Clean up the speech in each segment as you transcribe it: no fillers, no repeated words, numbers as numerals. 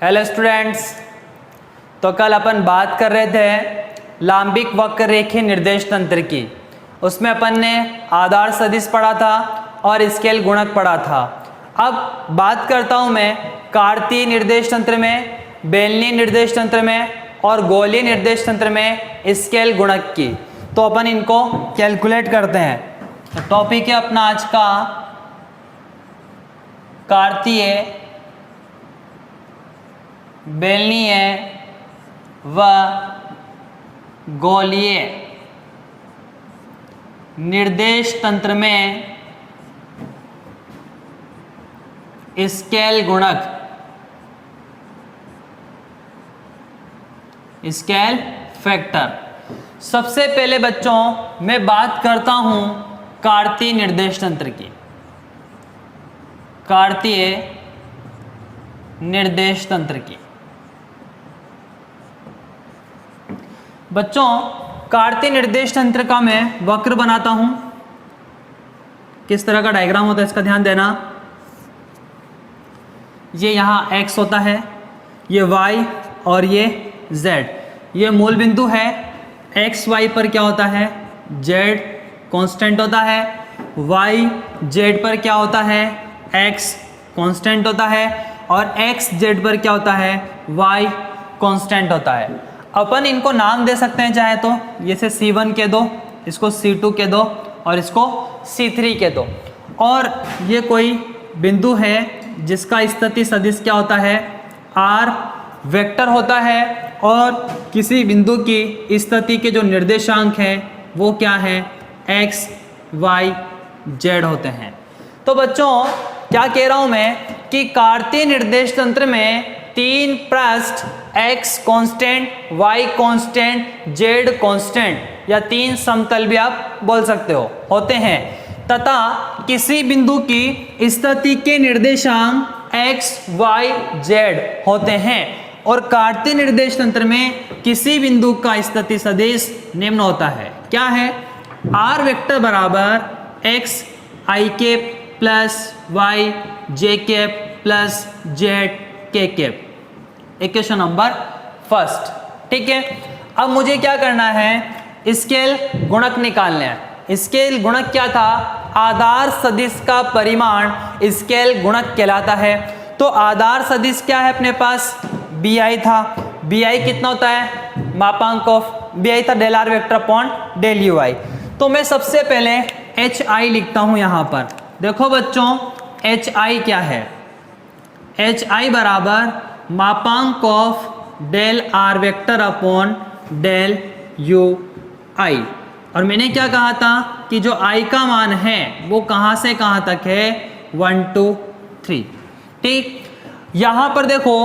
Hello students. तो कल अपन बात कर रहे थे लांबिक वक्र रेखीय निर्देश तंत्र की। उसमें अपन ने आधार सदिश पढ़ा था और स्केल गुणक पढ़ा था। अब बात करता हूँ मैं कार्तीय निर्देश तंत्र में, बेलनी निर्देश तंत्र में और गोलीय निर्देश तंत्र में स्केल गुणक की। तो अपन इनको कैलकुलेट करते हैं। तो टॉपिक है अपना आज का कार्तीय, बेलनीय व गोलीय निर्देश तंत्र में स्केल गुणक, स्केल फैक्टर। सबसे पहले बच्चों मैं बात करता हूं कार्तीय निर्देश तंत्र की। कार्तीय निर्देश तंत्र की बच्चों, कार्तीय निर्देश तंत्र का मैं वक्र बनाता हूं। किस तरह का डायग्राम होता है इसका ध्यान देना। ये यहाँ x होता है, ये y और ये z। ये मूल बिंदु है। x y पर क्या होता है, z कांस्टेंट होता है। y z पर क्या होता है, x कांस्टेंट होता है। और x z पर क्या होता है, y कांस्टेंट होता है। अपन इनको नाम दे सकते हैं चाहे तो, जैसे C1 के दो, इसको C2 के दो और इसको C3 के दो। और ये कोई बिंदु है जिसका स्थिति सदिश क्या होता है, R वेक्टर होता है। और किसी बिंदु की स्थिति के जो निर्देशांक हैं वो क्या है, x y z होते हैं। तो बच्चों क्या कह रहा हूं मैं कि कार्तीय निर्देश तंत्र में तीन पृष्ठ x constant, y constant, z constant या तीन समतल भी आप बोल सकते हो होते हैं, तथा किसी बिंदु की स्थिति के निर्देशांक x y z होते हैं। और कार्तीय निर्देश तंत्र में किसी बिंदु का स्थिति सदिश निम्न होता है। क्या है, r वेक्टर बराबर x i cap plus y j cap plus z k cap. Equation number first. ठीक है, अब मुझे क्या करना है, स्केल गुणक निकालना है। स्केल गुणक क्या था, आधार सदिश का परिमाण स्केल गुणक कहलाता है। तो आधार सदिश क्या है अपने पास, bi था। bi कितना होता है, मापांक ऑफ bi था del are vector upon del ui। तो मैं सबसे पहले hi लिखता हूं यहां पर। देखो बच्चों hi क्या है, hi बराबर मापांक of del are vector upon del U I. और मैंने क्या कहा था कि जो i का मान है वो कहां से कहां तक है, 1 2 3। ठीक, यहां पर देखो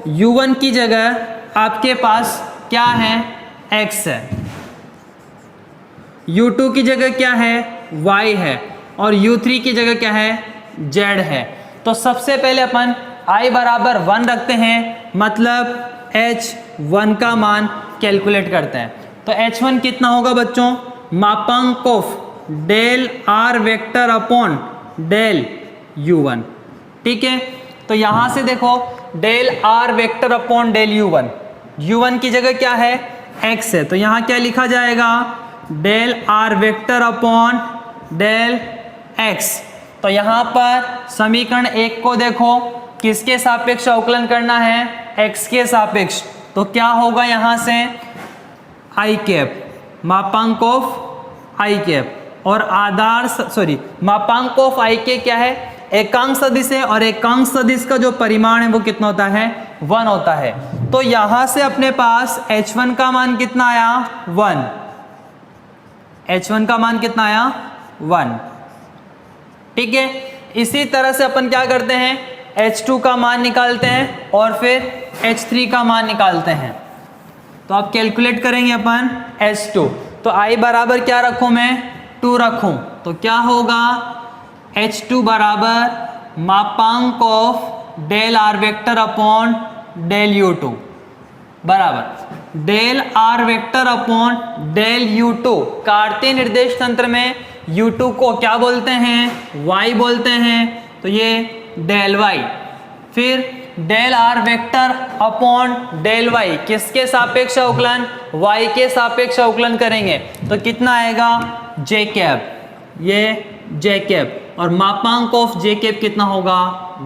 u1 की जगह आपके पास क्या है, x है। u2 की जगह क्या है, y है। और u3 की जगह क्या है, z है। तो सबसे पहले अपन i बराबर 1 रखते हैं, मतलब h1 का मान कैलकुलेट करते हैं। तो h1 कितना होगा बच्चों, मापांक of del r vector upon del u1। ठीक है, तो यहां से देखो del r vector upon del u1 की जगह क्या है, x है। तो यहां क्या लिखा जाएगा, del r vector upon del x। तो यहां पर समीकरण 1 को देखो, किसके सापेक्ष अवकलन करना है, x के सापेक्ष। तो क्या होगा यहां से, i कैप मापांक ऑफ i कैप और आधार मापांक ऑफ i के क्या है, एकांक सदिश है। और एकांक सदिश का जो परिमाण है वो कितना होता है, 1 होता है। तो यहां से अपने पास h1 का मान कितना आया, 1। h1 का मान कितना आया, 1। ठीक है, इसी तरह से अपन क्या करते हैं, h2 का मान निकालते हैं और फिर h3 का मान निकालते हैं। तो आप कैलकुलेट करेंगे अपन h2। तो i बराबर क्या रखूं मैं, 2 रखूं। तो क्या होगा, h2 बराबर मापांक of del r vector upon del u2 बराबर del r vector upon del u2। कार्तीय निर्देश तंत्र में u2 को क्या बोलते हैं, y बोलते हैं। तो ये डेल y। फिर del are vector upon del y, किसके सापेक्ष अवकलन, वाई के सापेक्ष अवकलन करेंगे तो कितना आएगा जे कैप, ये जे कैप, और मापांक ऑफ जे कैप कितना होगा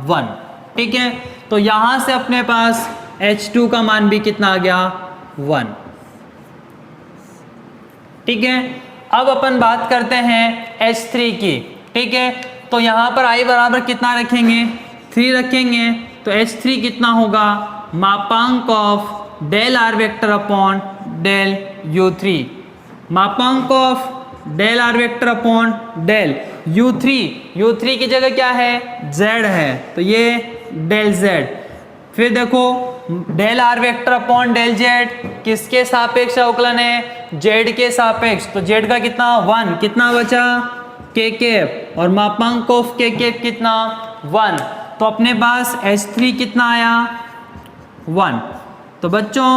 1। ठीक है, तो यहां से अपने पास H2 का मान भी कितना आ गया 1। ठीक है, अब अपन बात करते हैं H3 की। ठीक है, तो यहां पर I बराबर कितना रखेंगे 3 रखेंगे, तो H3 कितना होगा मापांक of del are vector upon del U3, मापांक of del are vector upon del U3 की जगह क्या है Z है, तो ये डेल Z। फिर देखो del are vector upon del Z किसके सापेक्ष अवकलन है, Z के सापेक्ष, तो Z का कितना 1, कितना बचा K कैप, और मापांक ऑफ K कैप कितना 1, तो अपने पास H3 कितना आया 1। तो बच्चों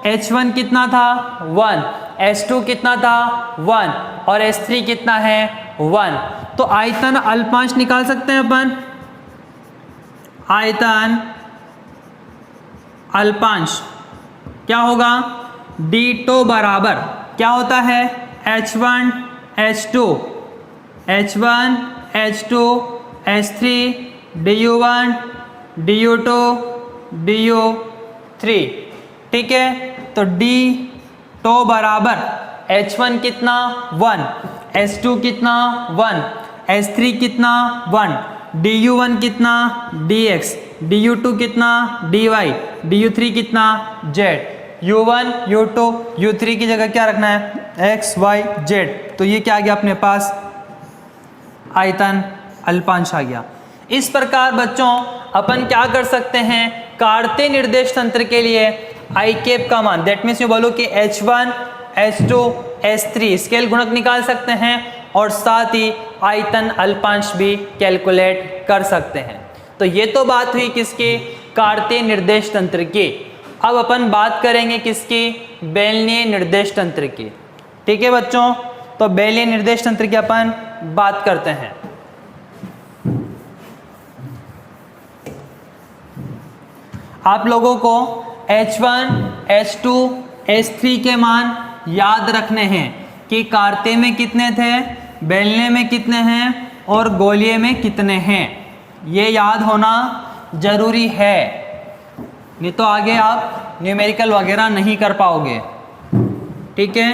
H1 कितना था 1, H2 कितना था 1 और H3 कितना है 1। तो आयतन अल्पांश निकाल सकते हैं अपन, आयतन अल्पांश क्या होगा d टो बराबर क्या होता है H1 H2 H1 H2 H3 du1 du2 du3। ठीक है, तो d टो बराबर H1 कितना 1, H2 कितना 1, H3 कितना 1, du1 कितना dx, du2 कितना dy, du3 कितना z, u1 u2 u3 की जगह क्या रखना है x y z। तो ये क्या आ गया अपने पास आयतन अल्पांश आ गया। इस प्रकार बच्चों अपन क्या कर सकते हैं, कार्तीय निर्देश तंत्र के लिए आई कैप का मान, दैट मीन्स यू बोलो कि H1 H2 H3 स्केल गुणक निकाल सकते हैं और साथ ही आयतन अल्पांश भी कैलकुलेट कर सकते हैं। तो ये तो बात हुई किसकी, कार्तीय निर्देश तंत्र की। अब अपन बात करेंगे किसकी, बेलनीय निर्देश तंत्र की। ठीक है बच्चों, तो बेलनीय निर्देश तंत्र की अपन बात करते हैं। आप लोगों को H1 H2 H3 के मान याद रखने हैं कि कार्तीय में कितने थे, बेलने में कितने हैं और गोलीय में कितने हैं, ये याद होना जरूरी है, नहीं तो आगे आप न्यूमेरिकल वगैरह नहीं कर पाओगे। ठीक है,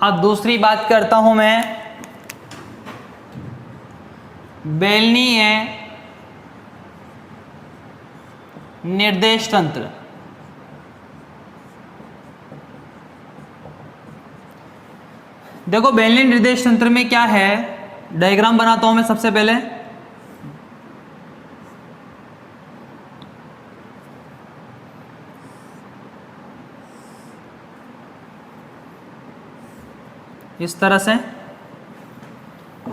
अब दूसरी बात करता हूं मैं बेलनीय निर्देश तंत्र। देखो बेलनीय निर्देश तंत्र में क्या है, डायग्राम बनाता हूं मैं सबसे पहले। इस तरह से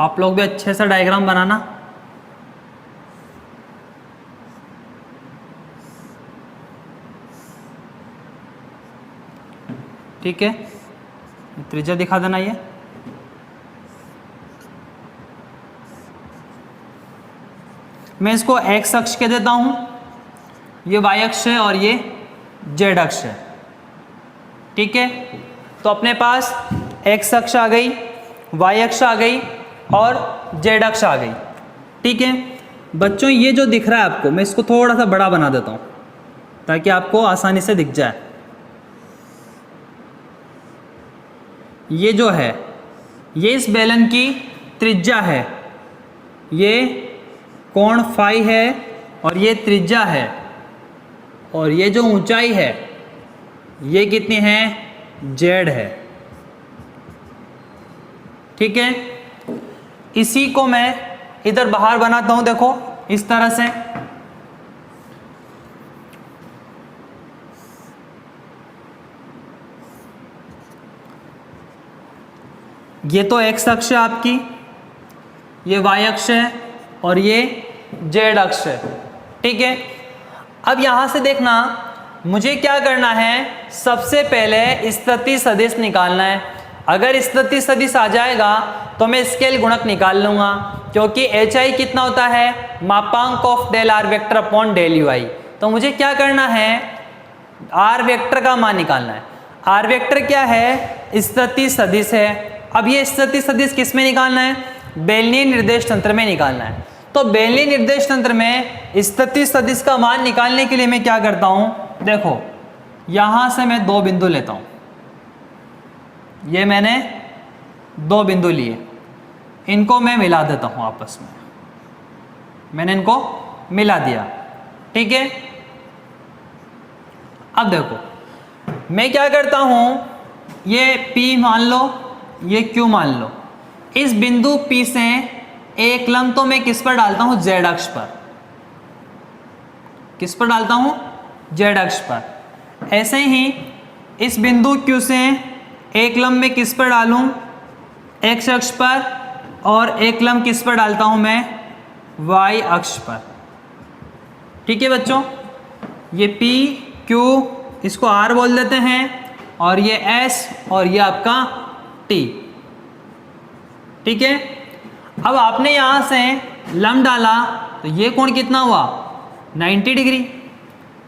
आप लोग भी अच्छे से डायग्राम बनाना। ठीक है, त्रिज्या दिखा देना ये। मैं इसको x अक्ष कह देता हूं, ये y अक्ष है और ये z अक्ष है। ठीक है, तो अपने पास x अक्ष आ गई, y अक्ष आ गई और z अक्ष आ गई। ठीक है बच्चों, ये जो दिख रहा है आपको, मैं इसको थोड़ा सा बड़ा बना देता हूं ताकि आपको आसानी से दिख जाए। ये जो है ये इस बेलन की त्रिज्या है, ये कोण फाई है और ये त्रिज्या है, और ये जो ऊंचाई है ये कितनी है जेड है। ठीक है, इसी को मैं इधर बाहर बनाता हूं, देखो इस तरह से। ये तो x अक्ष है आपकी, ये y अक्ष है और ये z अक्ष है। ठीक है, अब यहां से देखना मुझे क्या करना है, सबसे पहले स्थिति सदिश निकालना है। अगर स्थिति सदिश आ जाएगा तो मैं स्केल गुणक निकाल लूंगा, क्योंकि एच आई कितना होता है, मापांक of del are vector upon del U I. तो मुझे क्या करना है, आर वेक्टर का मान निकालना है। आर वेक्टर क्या है, स्थिति सदिश है। अब ये स्थिति सदिश किस में निकालना है, बेलनीय निर्देश तंत्र में निकालना है। तो बेलनीय निर्देश तंत्र में स्थिति सदिश का मान निकालने के लिए मैं क्या करता हूं, देखो यहां से मैं दो बिंदु लेता हूं, ये मैंने दो बिंदु लिए, इनको मैं मिला देता हूं आपस में, मैंने इनको मिला दिया, ठीक है। अब देखो मैं क्या करता हूं, ये P मान लो, ये Q मान लो, इस बिंदु P से एक लंब तो मैं किस पर डालता हूं, Z अक्ष पर। किस पर डालता हूं, Z अक्ष पर। ऐसे ही इस बिंदु Q से एक लंब मैं किस पर डालूं, X अक्ष पर, और एक लंब किस पर डालता हूं मैं, Y अक्ष पर। ठीक है बच्चों, ये P Q इसको R बोल देते हैं, और ये S और ये आपका T। ठीक है, अब आपने यहां से लंब डाला तो ये कोण कितना हुआ, 90 डिग्री।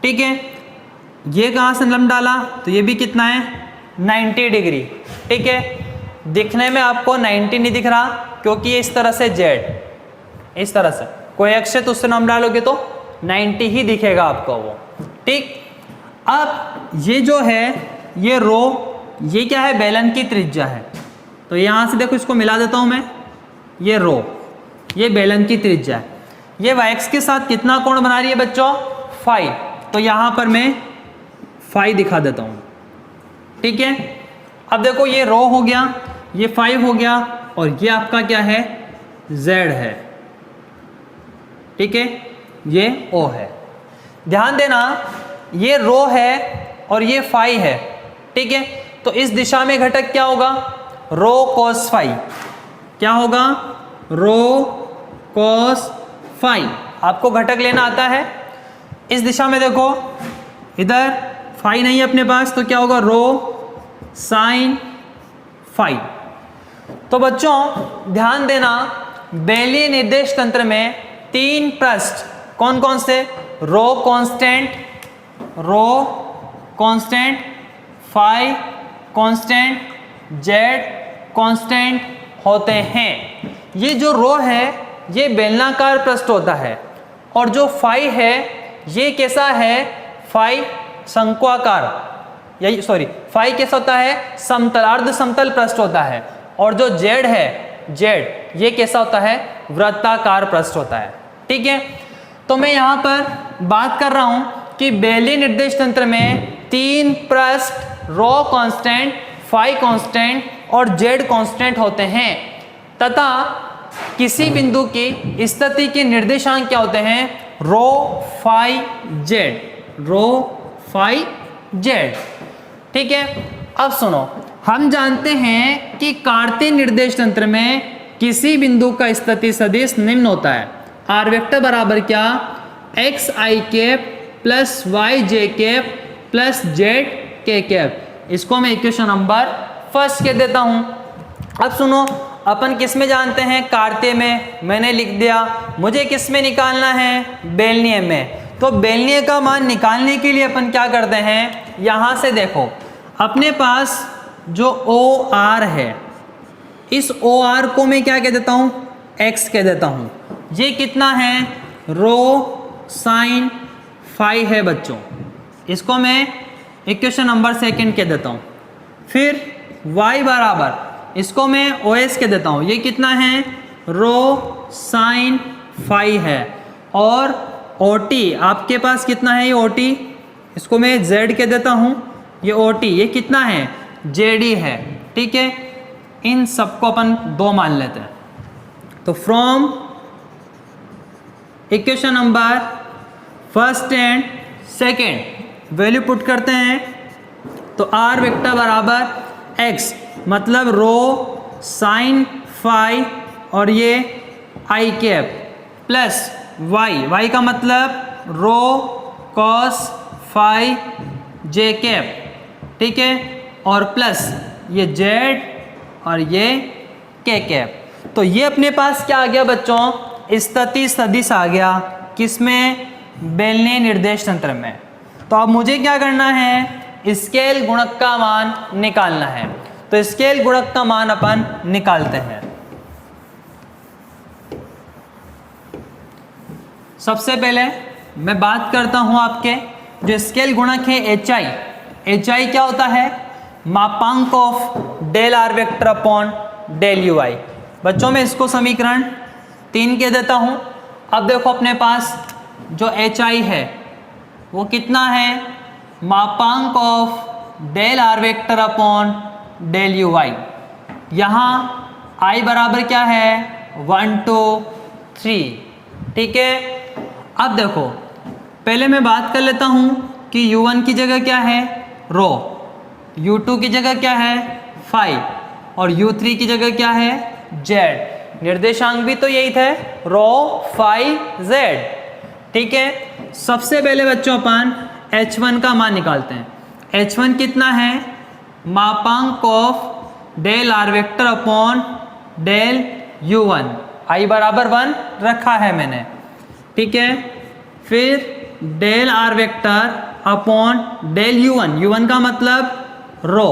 ठीक है, ये कहां से लंब डाला तो ये भी कितना है, 90 डिग्री। ठीक है, दिखने में आपको 90 नहीं दिख रहा, क्योंकि ये इस तरह से Z, इस तरह से कोई अक्ष है तो उससे लंब डालोगे तो 90 ही दिखेगा आपको वो। ठीक, अब ये जो है ये रो, ये क्या है, बेलन की त्रिज्या है। तो यहां से देखो इसको मिला देता हूं मैं, ये रो, ये बेलन की त्रिज्या है। ये वाइक्स के साथ कितना कोण बना रही है बच्चों, फाई। तो यहां पर मैं फाई दिखा देता हूं। ठीक है, अब देखो ये रो हो गया, ये फाई हो गया, और ये आपका क्या है, जेड है। ठीक है, ये ओ है। ध्यान देना, ये रो है और ये फाई है। ठीक है, तो इस दिशा में घटक क्या होगा, रो कॉस फाई। क्या होगा, रो कॉस फाई। आपको घटक लेना आता है। इस दिशा में देखो, इधर फाई नहीं है अपने पास, तो क्या होगा, रो साइन फाई। तो बच्चों ध्यान देना, बेलनीय निर्देश तंत्र में तीन पृष्ठ कौन कौन से, rho constant, rho constant, phi constant, Z constant होते हैं। ये जो रो है ये बेलनाकार पृष्ठ होता है, और जो फाई है ये कैसा है, फाई शंक्वाकार, यही सॉरी फाई कैसा होता है, समतल, अर्ध समतल पृष्ठ होता है। और जो जेड है, जेड ये कैसा होता है, वृत्ताकार पृष्ठ होता है। ठीक है, तो मैं यहाँ पर बात कर रहा हूँ कि बेलनीय निर्देश तंत्र में तीन पृष्ठ रो कांस्टेंट, फाई कांस्टेंट और जेड कांस्टेंट होते हैं, तथा किसी बिंदु की स्थिति के निर्देशांक क्या होते हैं, रो फाई जेड, रो फाई जेड। ठीक है, अब सुनो, हम जानते हैं कि कार्तीय निर्देश तंत्र में किसी बिंदु का स्थिति सदिश निम्न होता है, आर वेक्टर बराबर क्या, एक्स आई कैप प्लस वाई जे कैप प्लस जेड के कैप। इसको मैं इक्वेशन नंबर फर्स्ट कह देता हूं। अब सुनो, अपन किस में जानते हैं, कार्तीय में, मैंने लिख दिया। मुझे किस में निकालना है, बेलनीय में। तो बेलनीय का मान निकालने के लिए अपन क्या करते हैं, यहां से देखो अपने पास जो ओ आर है, इस ओ आर को मैं क्या कह देता हूं, एक्स कह देता हूं। ये कितना है, रो साइन फाई है बच्चों। इसको मैं इक्वेशन नंबर सेकंड कह देता हूं। फिर y बराबर, इसको मैं ओ एस कह देता हूं। ये कितना है, रो साइन फाई है। और ओ टी आपके पास कितना है, ये ओ टी, इसको मैं z कह देता हूं। ये ओ टी ये कितना है, जेडी है। ठीक है, इन सबको अपन दो मान लेते हैं। तो from equation number first and second value put करते हैं, तो आर वेक्टर बराबर एक्स, मतलब रो साइन फाई और ये i cap, plus Y, Y का मतलब रो कॉस फाई जे कैप। ठीक है, और प्लस ये जेड और ये के कैप। तो ये अपने पास क्या आ गया बच्चों, स्थिति सदिश आ गया, किसमें, बेलनी निर्देश तंत्र में। तो अब मुझे क्या करना है, स्केल गुणक का मान निकालना है। तो स्केल गुणक का मान अपन निकालते हैं। सबसे पहले मैं बात करता हूं आपके जो स्केल गुणक है एच आई क्या होता है, मापांक of del are vector upon del U I. बच्चों मैं इसको समीकरण 3 कह देता हूं। अब देखो अपने पास जो एच आई है वो कितना है, मापांक of del are vector upon del U I. यहाँ आई बराबर क्या है, 1 2 3, ठीक है। अब देखो पहले मैं बात कर लेता हूँ कि u1 की जगह क्या है, रो, u2 की जगह क्या है, फाई, और u3 की जगह क्या है, z। निर्देशांक भी तो यही थे, रो फाई z, ठीक है। सबसे पहले बच्चों अपन h1 का मान निकालते हैं। h1 कितना है, मापांक of del are vector upon del u1, i बराबर 1 रखा है मैंने, ठीक है। फिर del are vector upon del u1 का मतलब रो।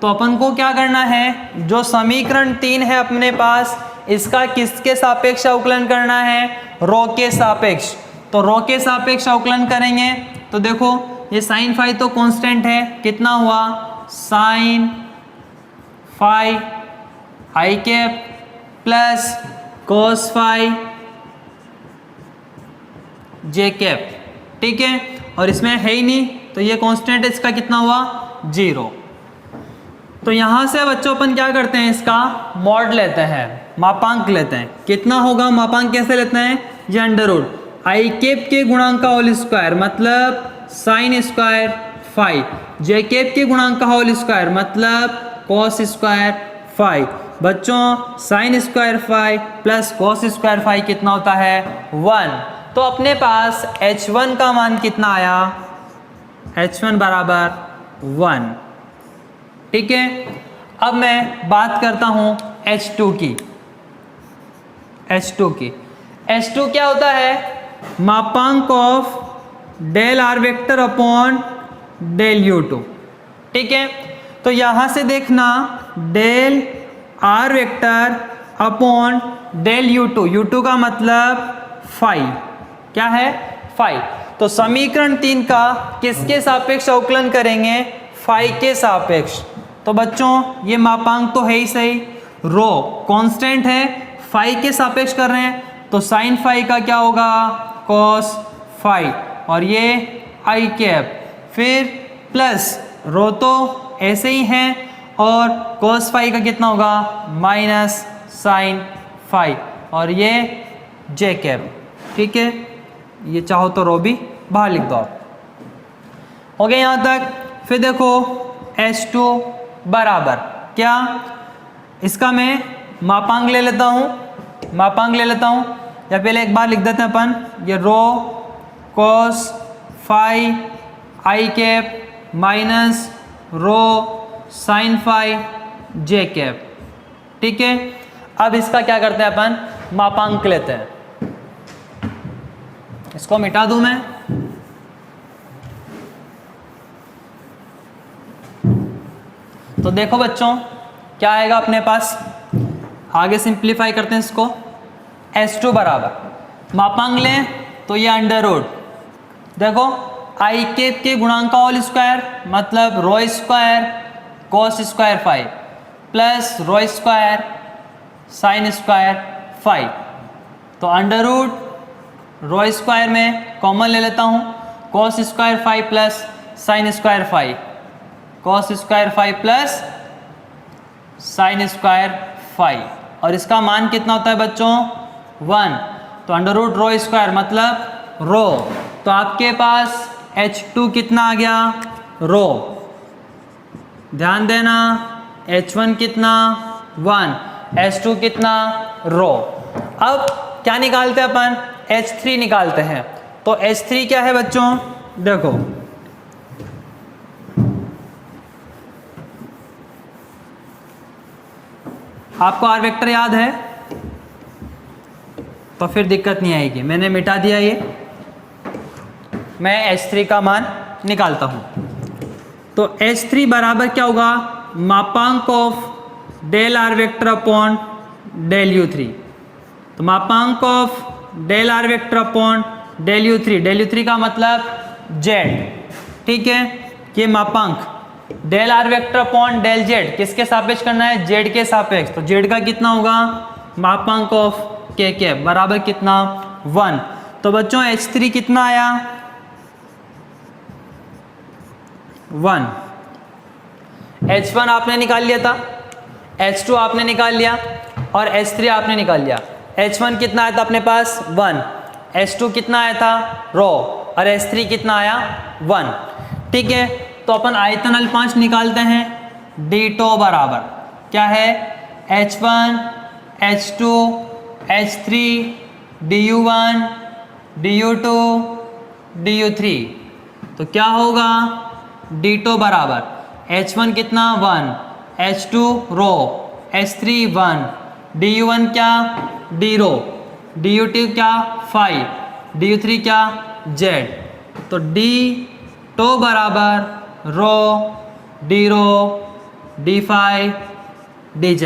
तो अपन को क्या करना है, जो समीकरण 3 है अपने पास, इसका किसके सापेक्ष अवकलन करना है, रो के सापेक्ष। तो रो के सापेक्ष अवकलन करेंगे तो देखो ये साइन फाई तो कांस्टेंट है, कितना हुआ, sine phi I cap plus cos phi J cap, ठीक है। और इसमें है ही नहीं तो ये कांस्टेंट है, इसका कितना हुआ, 0। तो यहां से बच्चों अपन क्या करते हैं, इसका मॉड लेते हैं, मापांक लेते हैं। कितना होगा, मापांक कैसे लेते हैं, ये अंडर रूट आई कैप के गुणांक का होल स्क्वायर मतलब sine square phi, J cap के गुणांक का होल स्क्वायर मतलब कॉस स्क्वायर फाई। बच्चों sine square phi plus cos square phi कितना होता है, 1। तो अपने पास h1 का मान कितना आया, h1 बराबर 1, ठीक है। अब मैं बात करता हूं h2 की। h2 क्या होता है, मापांक of del are vector upon del u2, ठीक है। तो यहां से देखना del are vector upon del u2 का मतलब फाई, क्या है, फाई। तो समीकरण 3 का किसके सापेक्ष अवकलन करेंगे, फाई के सापेक्ष। तो बच्चों ये मापांक तो है ही सही, रो कांस्टेंट है, फाई के सापेक्ष कर रहे हैं तो साइन फाई का क्या होगा, कॉस फाई, और ये आई कैप, फिर प्लस रो तो ऐसे ही है और कॉस फाई का कितना होगा, माइनस साइन फाई, और ये जे कैप, ठीक है। ये चाहो तो रो भी बाहर लिख दो आप, हो गया यहाँ तक। फिर देखो H2 बराबर क्या, इसका मैं मापांक ले लेता हूँ, या पहले एक बार लिख देते हैं अपन, ये rho cos phi I cap minus rho sine phi J cap, ठीक है। अब इसका क्या करते हैं अपन, मापांक लेते हैं। इसको मिटा दूं मैं, तो देखो बच्चों क्या आएगा अपने पास, आगे सिंप्लीफाई करते हैं इसको। H2 बराबर मापांक लें तो ये अंडर रूट, देखो आई कैप के गुणांक का होल स्क्वायर मतलब rho square cos square phi plus rho square sine square phi. तो अंडर रूट रो स्क्वायर में कॉमन ले लेता हूँ, cos square phi plus sine square phi, cos square phi plus sine square phi, और इसका मान कितना होता है बच्चों, 1। तो अंडर रूट रो स्क्वायर मतलब रो, तो आपके पास H2 कितना आ गया, रो। ध्यान देना H1 कितना, 1, H2 कितना, रो। अब क्या निकालते हैं अपन, H3 निकालते हैं। तो H3 क्या है बच्चों, देखो आपको आर वेक्टर याद है तो फिर दिक्कत नहीं आएगी। मैंने मिटा दिया ये, मैं H3 का मान निकालता हूँ। तो H3 बराबर क्या होगा, मापांक of del are vector upon del U3। तो मापांक of del are vector upon del U3 का मतलब Z, ठीक है। ये मापांक del are vector upon del Z किसके सापेक्ष करना है, Z के सापेक्ष। तो Z का कितना होगा, मापांक ऑफ K कैप बराबर कितना 1। तो बच्चों H3 कितना आया 1। H1 आपने निकाल लिया था, H2 आपने निकाल लिया और H3 आपने निकाल लिया। H1 कितना आया था अपने पास 1, H2 कितना आया था रो और H3 कितना आया 1, ठीक है। तो अपन आयतन अल्पांश निकालते हैं। डी टो बराबर क्या है, H1 H2 H3 DU1 DU2 DU3। तो क्या होगा, डी टो बराबर H1 कितना 1, H2 रो, H3 1, DU1 क्या डी रो, DU2 क्या 5, DU3 क्या Z। तो डी टो बराबर रो डी रो D5 DZ,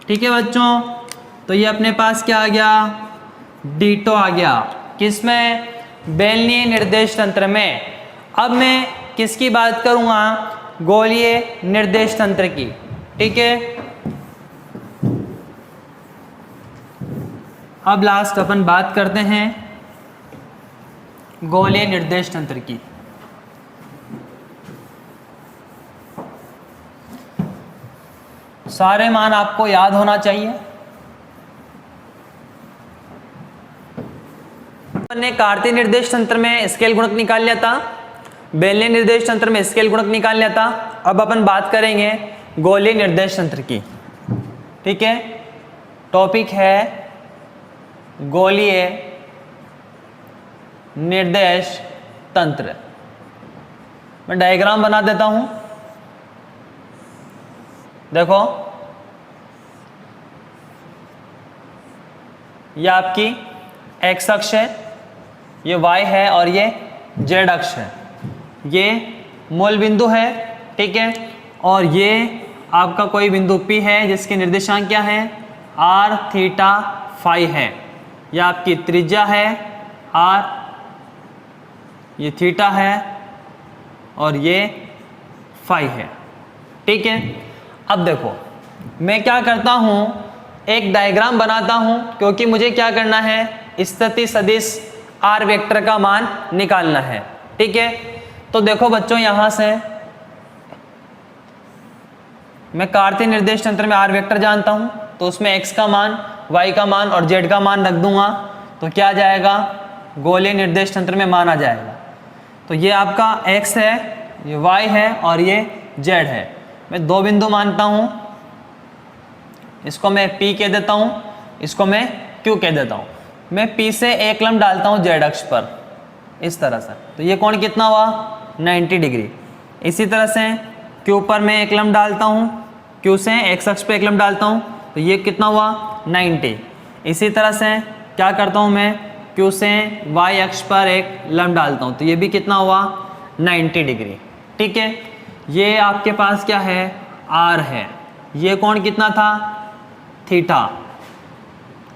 ठीक है बच्चों। तो ये अपने पास क्या आ गया, डी टो आ गया किसमें, बेलनीय निर्देश तंत्र में। अब मैं किसकी बात करूंगा, गोलीय निर्देश तंत्र की, ठीक है। अब लास्ट अपन बात करते हैं गोलीय निर्देश तंत्र की। सारे मान आपको याद होना चाहिए। अपन ने कार्तीय निर्देश तंत्र में स्केल गुणक निकाल लिया था, बेलनीय निर्देश तंत्र में स्केल गुणक निकाल लिया था। अब अपन बात करेंगे गोलीय निर्देश तंत्र की, ठीक है। टॉपिक है गोलीय निर्देश तंत्र। मैं डायग्राम बना देता हूं, देखो ये आपकी x अक्ष है, ये y है और ये z अक्ष है। ये मूल बिंदु है, ठीक है। और ये आपका कोई बिंदु P है जिसके निर्देशांक क्या है, r थीटा फाई है। ये आपकी त्रिज्या है r, ये थीटा है और ये फाई है, ठीक है। अब देखो मैं क्या करता हूं, एक डायग्राम बनाता हूं, क्योंकि मुझे क्या करना है, स्थिति सदिश आर वेक्टर का मान निकालना है, ठीक है। तो देखो बच्चों यहां से मैं कार्तीय निर्देश तंत्र में आर वेक्टर जानता हूं, तो उसमें x का मान, y का मान और z का मान रख दूंगा, तो क्या आ जाएगा, गोलीय निर्देश तंत्र में मान आ जाएगा। तो ये आपका x है, ये y है और ये z है। मैं दो बिंदु मानता हूं, इसको मैं P कह देता हूं, इसको मैं Q कह देता हूं। मैं P से एक लंब डालता हूं z अक्ष पर इस तरह से, तो ये कोण कितना हुआ 90 डिग्री। इसी तरह से Q पर मैं एक लंब डालता हूं, Q से x अक्ष पे एक लंब डालता हूं, तो ये कितना हुआ 90। इसी तरह से क्या करता हूं मैं, Q से y अक्ष पर एक लंब डालता हूं, तो ये भी कितना हुआ 90 डिग्री, ठीक है। ये आपके पास क्या है, R है। ये कोण कितना था, थीटा,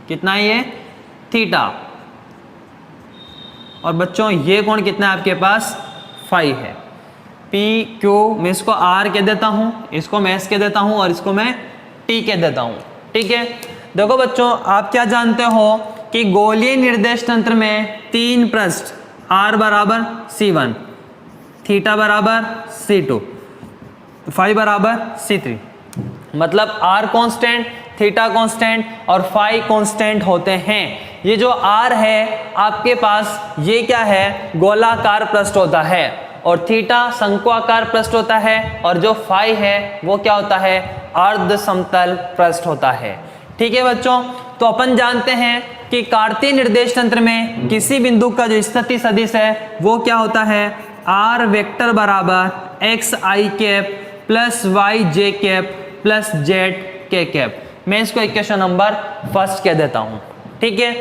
कितना है ये थीटा। और बच्चों ये कोण कितना है आपके पास, फाई है। P Q मैं इसको R कह देता हूं, इसको मैं S कह देता हूं और इसको मैं T कह देता हूं, ठीक है। देखो बच्चों आप क्या जानते हो कि गोलीय निर्देश तंत्र में तीन पृष्ठ R बराबर C1, थीटा बराबर C2, फाई बराबर C3, मतलब R कांस्टेंट, थीटा कांस्टेंट और फाई कांस्टेंट होते हैं। ये जो R है आपके पास, ये क्या है, गोलाकार पृष्ठ होता है और थीटा शंक्वाकार पृष्ठ होता है और जो फाई है वो क्या होता है, अर्ध समतल पृष्ठ होता है, ठीक है बच्चों। तो अपन जानते हैं कि कार्तीय निर्देश तंत्र में किसी बिंदु का जो स्थिति सदिश है वो क्या होता है, R वेक्टर बराबर एक्स आई कैप प्लस वाई जे कैप प्लस जेड के कैप। मैं इसको इक्वेशन नंबर फर्स्ट कह देता हूं। ठीक है,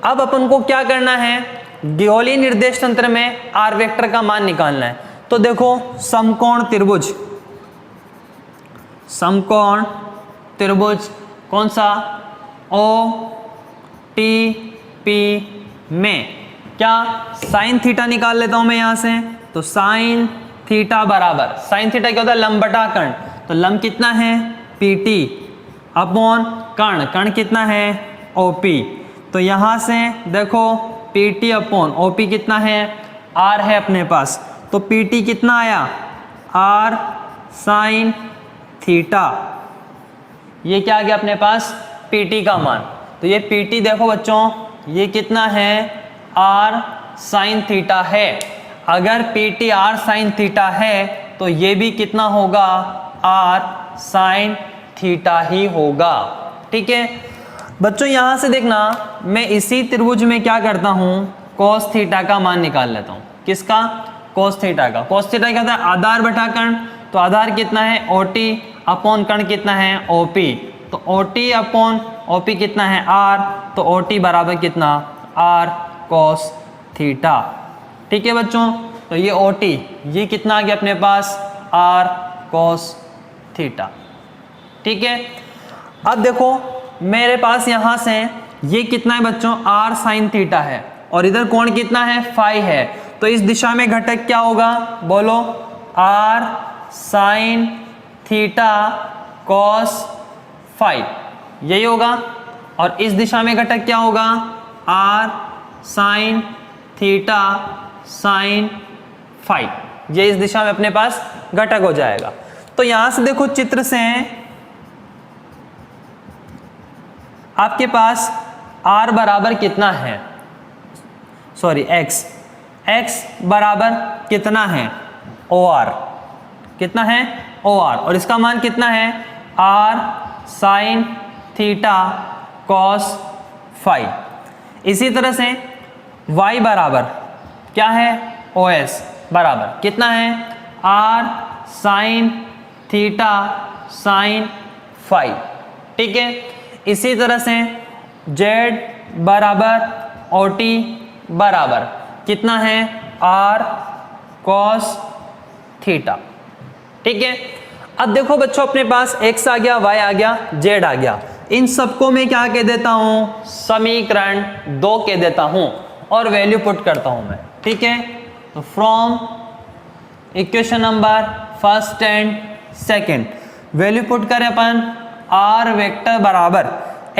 अब अपन को क्या करना है, गोलीय निर्देश तंत्र में आर वेक्टर का मान निकालना है। तो देखो समकोण त्रिभुज, समकोण त्रिभुज कौन सा, ओ टी पी में क्या साइन थीटा निकाल लेता हूं मैं यहां से। तो साइन थीटा बराबर, साइन थीटा क्या होता है, लंब बटा कर्ण। तो लंब कितना है, पीटी अपॉन कर्ण, कर्ण कितना है, ओपी। तो यहां से देखो पीटी अपॉन ओपी कितना है, आर है अपने पास। तो पीटी कितना आया, आर साइन थीटा। ये क्या आ गया अपने पास, पीटी का मान। तो ये पीटी देखो बच्चों, ये कितना है, आर साइन थीटा है। अगर पीटी आर साइन थीटा है तो ये भी कितना होगा, आर साइन थीटा ही होगा। ठीक है बच्चों, यहां से देखना मैं इसी त्रिभुज में क्या करता हूं, cos थीटा का मान निकाल लेता हूं। किसका, cos थीटा का। cos थीटा क्या होता है, आधार बटा कर्ण। तो आधार कितना है, OT अपॉन कर्ण कितना है, OP। तो OT अपॉन OP कितना है, R। तो OT बराबर कितना, R cos थीटा। ठीक है बच्चों, तो ये OT ये कितना आ गया अपने पास, R cos थीटा। ठीक है, अब देखो मेरे पास यहां से ये कितना है बच्चों, R साइन थीटा है और इधर कोण कितना है, फाई है। तो इस दिशा में घटक क्या होगा, बोलो, R sine theta cos phi, यही होगा। और इस दिशा में घटक क्या होगा, R sine theta sine phi, ये इस दिशा में अपने पास घटक हो जाएगा। तो यहां से देखो चित्र से आपके पास R बराबर कितना है, सॉरी x बराबर कितना है, OR कितना है, OR। और इसका मान कितना है, R sine theta cos phi. इसी तरह से y बराबर क्या है, OS बराबर कितना है, R sine theta sine phi. ठीक है, इसी तरह से z बराबर OT बराबर कितना है, R cos थीटा। ठीक है, अब देखो बच्चों अपने पास x आ गया, y आ गया, z आ गया। इन सबको मैं क्या कह देता हूं, समीकरण 2 कह देता हूं और वैल्यू पुट करता हूं मैं। ठीक है, तो from equation number first and second value put करें अपन, r वेक्टर बराबर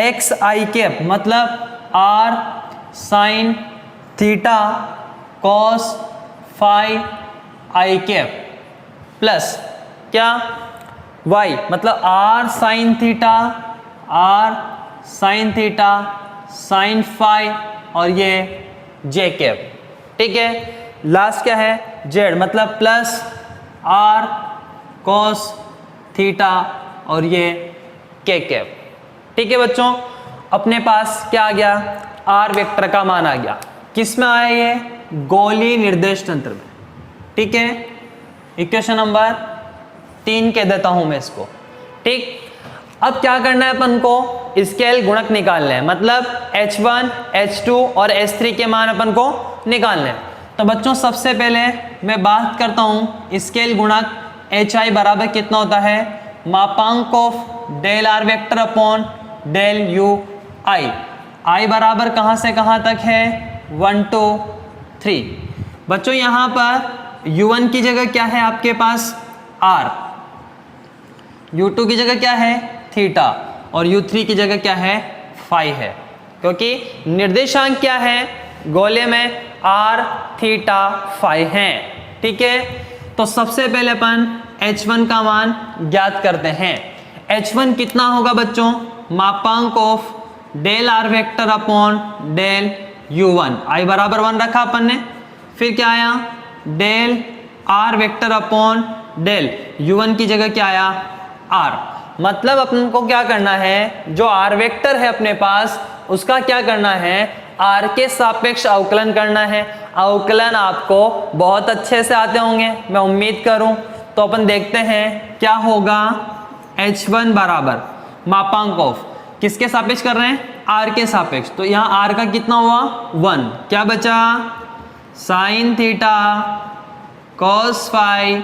x आई कैप मतलब r sine theta cos phi I cap plus क्या y मतलब r sine theta sine phi और ये j कैप। ठीक है, लास्ट क्या है, z मतलब प्लस r cos थीटा और ये k कैप। ठीक है बच्चों, अपने पास क्या आ गया, r वेक्टर का मान आ गया। किस में आया ये, गोलीय निर्देश तंत्र में। ठीक है, इक्वेशन नंबर 3 कह देता हूं मैं इसको। ठीक, अब क्या करना है अपन को, स्केल गुणक निकालने हैं, मतलब h1 h2 और h3 के मान अपन को निकालने हैं। तो बच्चों सबसे पहले मैं बात करता हूं स्केल गुणक hi बराबर कितना होता है, मापांक of del are vector upon del U I. I बराबर कहां से कहां तक है, 1 2 3। बच्चों यहां पर u1 की जगह क्या है आपके पास, r, u2 की जगह क्या है, थीटा और u3 की जगह क्या है, फाई है। क्योंकि निर्देशांक क्या है, गोले में r थीटा फाई है। ठीक है, तो सबसे पहले अपन h1 का मान ज्ञात करते हैं। h1 कितना होगा बच्चों, मापांक of del are vector upon del u1। I बराबर 1 रखा अपन ने, फिर क्या आया, del are vector upon del u1 की जगह क्या आया, r। मतलब अपन को क्या करना है, जो आर वेक्टर है अपने पास उसका क्या करना है, आर के सापेक्ष अवकलन करना है। अवकलन आपको बहुत अच्छे से आते होंगे मैं उम्मीद करूं। तो अपन देखते हैं क्या होगा, h1 बराबर मापांक ऑफ किसके सापेक्ष कर रहे हैं? आर के सापेक्ष। तो यहाँ आर का कितना हुआ? 1। क्या बचा? Sine theta cos phi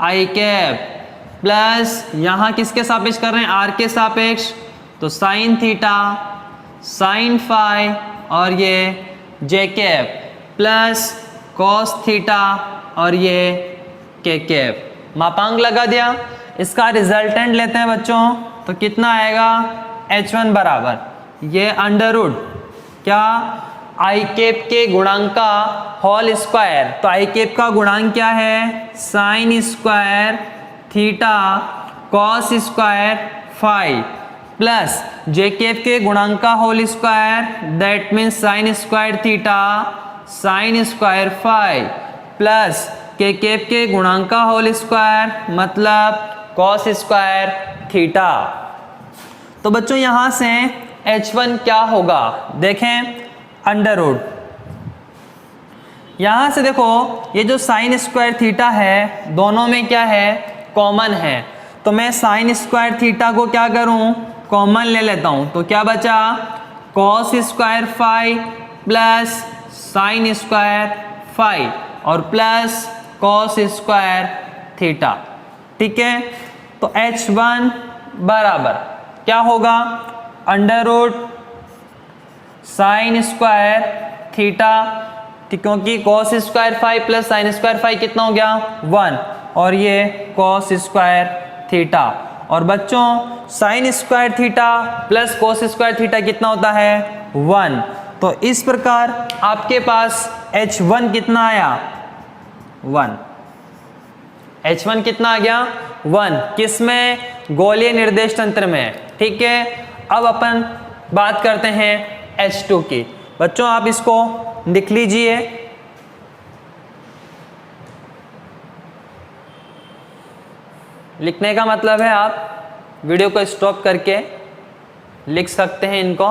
I cap plus यहाँ किसके सापेक्ष कर रहे हैं? आर के सापेक्ष। तो साइन थीटा साइन फाई और ये जे कैप प्लस कॉस थीटा और ये के कैप। मापांक लगा दिया। इसका रिजल्टेंट लेते हैं बच्चों, तो कितना आएगा? H1 बराबर ये अंडर रूट क्या? आई कैप के गुणांक का होल स्क्वायर। तो आई कैप का गुणांक क्या है? Sine square theta cos square phi plus J cap के गुणांक का whole square, that means sine square theta sine square phi plus K cap के गुणांक का होल स्क्वायर मतलब कॉस स्क्वायर थीटा। तो बच्चों यहां से H1 क्या होगा? देखें, अंडर रूट, यहां से देखो ये जो साइन स्क्वायर थीटा है दोनों में क्या है? कॉमन है। तो मैं साइन स्क्वायर थीटा को क्या करूं? कॉमन ले लेता हूं। तो क्या बचा? Cos square phi plus sine square phi और प्लस कॉस स्क्वायर थीटा। ठीक है, तो H1 बराबर क्या होगा? Under root sine square theta, क्योंकि cos square phi plus sine square phi कितना हो गया? 1 और ये कॉस स्क्वायर थीटा। और बच्चों sine square theta plus cos square theta कितना होता है? 1। तो इस प्रकार आपके पास H1 कितना आया? 1। H1 कितना आ गया? 1। किस में? गोलीय निर्देश तंत्र में। ठीक है, अब अपन बात करते हैं H2 की। बच्चों आप इसको लिख लीजिए। लिखने का मतलब है आप वीडियो को स्टॉप करके लिख सकते हैं इनको,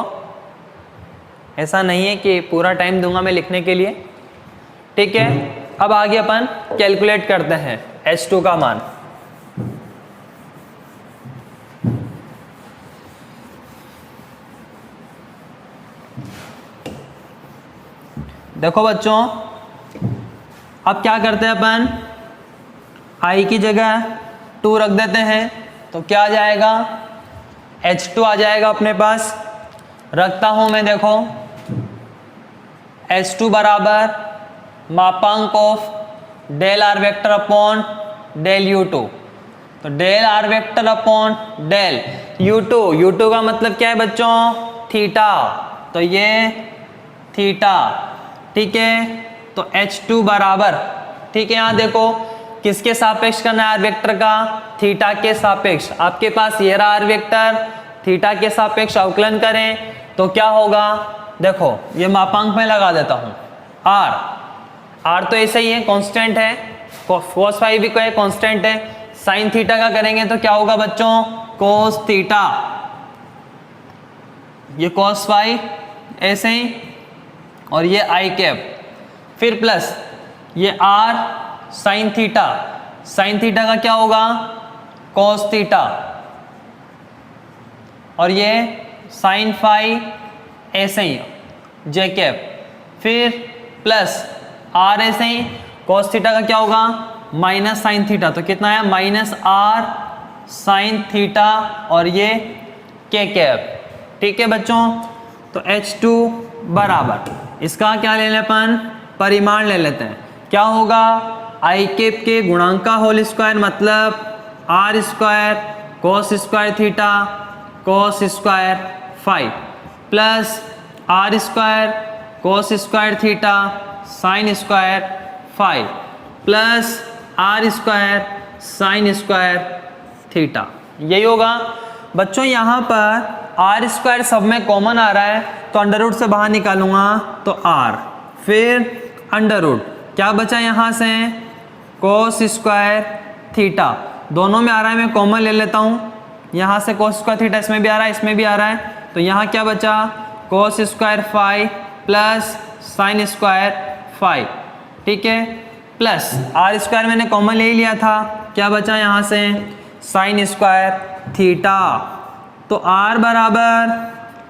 ऐसा नहीं है कि पूरा टाइम दूंगा मैं लिखने के लिए। ठीक है, अब आगे अपन कैलकुलेट करते हैं H2 का मान। देखो बच्चों, अब क्या करते हैं अपन? I की जगह 2 रख देते हैं। तो क्या आ जाएगा? H2 आ जाएगा अपने पास। रखता हूं मैं, देखो H2 बराबर मापांक of del are vector upon del U2। तो del are vector upon del U2 का मतलब क्या है बच्चों? थीटा। तो ये थीटा। ठीक है, तो H2 बराबर, ठीक है, यहां देखो किसके सापेक्ष करना है? आर वेक्टर का थीटा के सापेक्ष। आपके पास ये रहा आर वेक्टर, थीटा के सापेक्ष अवकलन करें तो क्या होगा? देखो ये मापांक में लगा देता हूं। आर तो ऐसे ही है, कांस्टेंट है। कॉस फाई भी कोई कांस्टेंट है। साइन थीटा का करेंगे तो क्या होगा बच्चों? Cos theta. ये कॉस फाई ऐसे ही और ये आई कैप, फिर प्लस ये r sine theta. Sine theta का क्या होगा? कॉस थीटा और ये साइन फाई ऐसे ही जे कैप, फिर प्लस आर ऐसे ही। कॉस थीटा का क्या होगा? Minus sine theta. तो कितना है? माइनस आर साइन थीटा और ये के कैप। ठीक है बच्चों, तो H2 बराबर इसका क्या ले लें अपन? परिमाण ले लेते हैं। क्या होगा? आई कैप के गुणांक का होल स्क्वायर मतलब r square cos square theta cos square phi plus r square cos square theta sine square phi plus r square sine square theta. यही होगा बच्चों। यहाँ पर आर स्क्वायर सब में कॉमन आ रहा है तो अंडर रूट से बाहर निकालूंगा तो आर, फिर अंडर रूट, क्या बचा यहाँ से? Cos square theta. दोनों में आ रहा है, मैं कॉमन ले लेता हूँ। यहाँ से कॉस स्क्वायर थीटा इसमें भी आ रहा है, इसमें भी आ रहा है, तो यहाँ क्या बचा? Cos square phi plus sine square phi. ठीक है, प्लस आर स्क्वायर मैंने कॉमन ले ही लिया था। क्या बचा यहाँ से? Sine square theta. तो r बराबर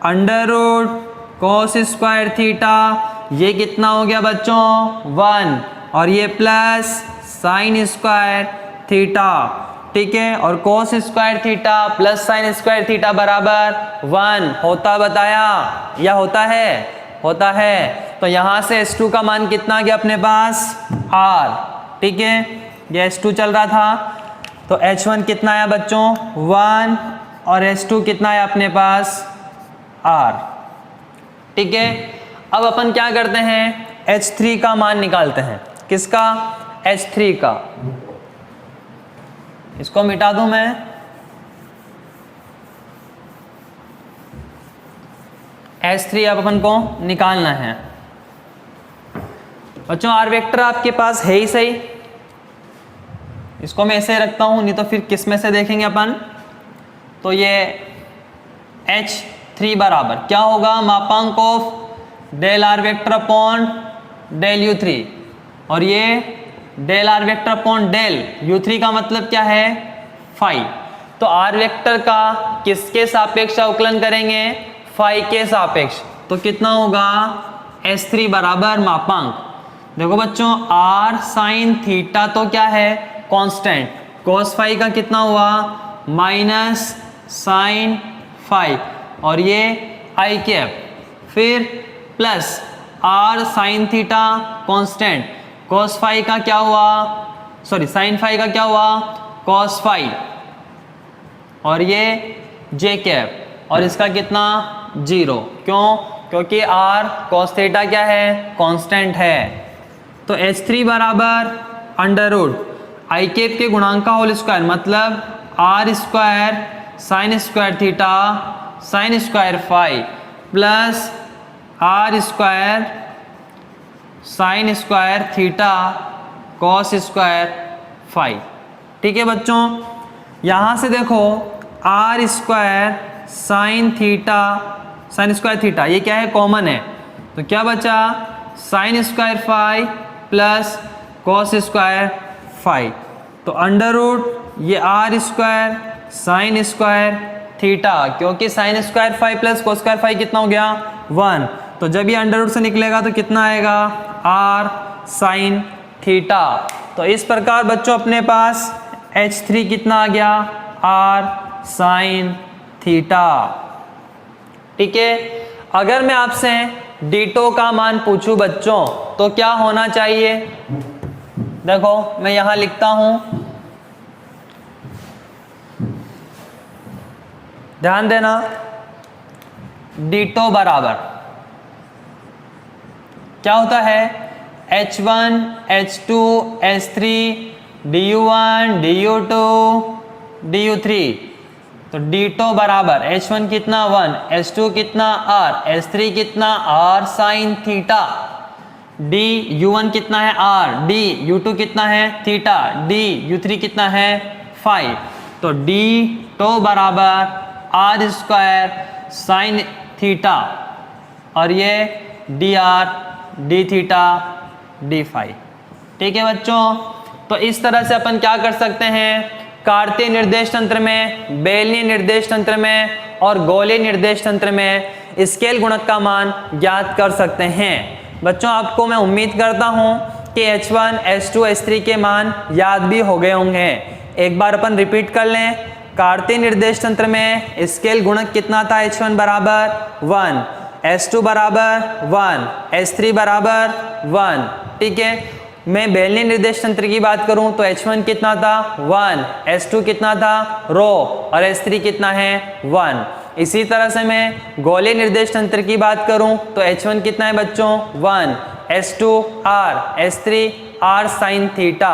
under root cos square theta, ये कितना हो गया बच्चों 1, और ये प्लस साइन स्क्वायर थीटा, ठीक है। और cos square theta plus sine square theta बराबर 1 होता बताया या होता है? होता है। तो यहां से S2 का मान कितना गया अपने पास r, ठीक है। ये S2 चल रहा था, तो H1 कितना आया बच्चों 1, और S2 कितना है अपने पास r, ठीक है। अब अपन क्या करते हैं, H3 का मान निकालते हैं। किसका? H3 का। इसको मिटा दूं मैं, H3 अब अपन को निकालना है बच्चों। आर वेक्टर आपके पास है ही सही, इसको मैं ऐसे रखता हूं, नहीं तो फिर किस में से देखेंगे अपन। तो ये H3 बराबर क्या होगा, मापांक of del are vector upon del U3, और ये del are vector upon del U3 का मतलब क्या है फाई। तो आर वेक्टर का किसके सापेक्ष अवकलन करेंगे, फाई के सापेक्ष। तो कितना होगा S3 बराबर मापांक, देखो बच्चों r साइन थीटा तो क्या है कांस्टेंट, cos फाई का कितना हुआ माइनस साइन फाई, और ये आई कैप, फिर plus r sine theta constant, cos phi का क्या हुआ, सॉरी साइन फाई का क्या हुआ cos फाई, और ये j कैप, और इसका कितना 0, क्यों? क्योंकि r cos थीटा क्या है कांस्टेंट है। तो H3 बराबर अंडर रूट आई कैप के गुणांक का होल स्क्वायर, मतलब r square sine square theta sine square phi plus r square sine square theta cos square phi, ठीक है बच्चों। यहाँ से देखो r square sine theta sine square theta ये क्या है कॉमन है, तो क्या बचा sine square phi plus cos square phi. तो अंडर रूट ये r square sine square theta, क्योंकि sine square phi plus cos square phi कितना हो गया 1, तो जब ये अंडर रूट से निकलेगा तो कितना आएगा r साइन थीटा। तो इस प्रकार बच्चों अपने पास H3 कितना आ गया r साइन थीटा, ठीक है। अगर मैं आपसे डीटो का मान पूछूं बच्चों तो क्या होना चाहिए, देखो मैं यहां लिखता हूं, ध्यान देना, डीटो बराबर क्या होता है H1 H2 H3 du1 du2 du3। तो डीटो बराबर H1 कितना 1, H2 कितना r, H3 कितना r sine theta, D U1 कितना है r, डी U2 कितना है थीटा, डी U3 कितना है फाई। तो डीटो बराबर r स्क्वायर साइन थीटा, और ये d r d theta d phi, ठीक है बच्चों। तो इस तरह से अपन क्या कर सकते हैं, कार्तीय निर्देश तंत्र में, बेलनीय निर्देश तंत्र में और गोलीय निर्देश तंत्र में स्केल गुणक का मान ज्ञात कर सकते हैं। बच्चों आपको मैं उम्मीद करता हूं कि H1 H2 H3 के मान याद भी हो गए होंगे। एक बार अपन रिपीट कर लें, कार्तीय निर्देश तंत्र में स्केल गुणक कितना था, H1 बराबर 1, H2 बराबर 1, H3 बराबर 1, ठीक है। मैं बेलनी निर्देश तंत्र की बात करूं तो H1 कितना था 1, H2 कितना था रो, और H3 कितना है 1। इसी तरह से मैं गोलीय निर्देश तंत्र की बात करूं तो H1 कितना है बच्चों 1, H2 R, H3 R sine theta,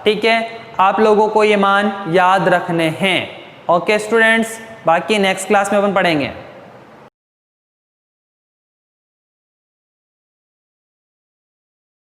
ठीक है। आप लोगों को ये मान याद रखने हैं। ओके स्टूडेंट्स, बाकी नेक्स्ट क्लास में अपन पढ़ेंगे।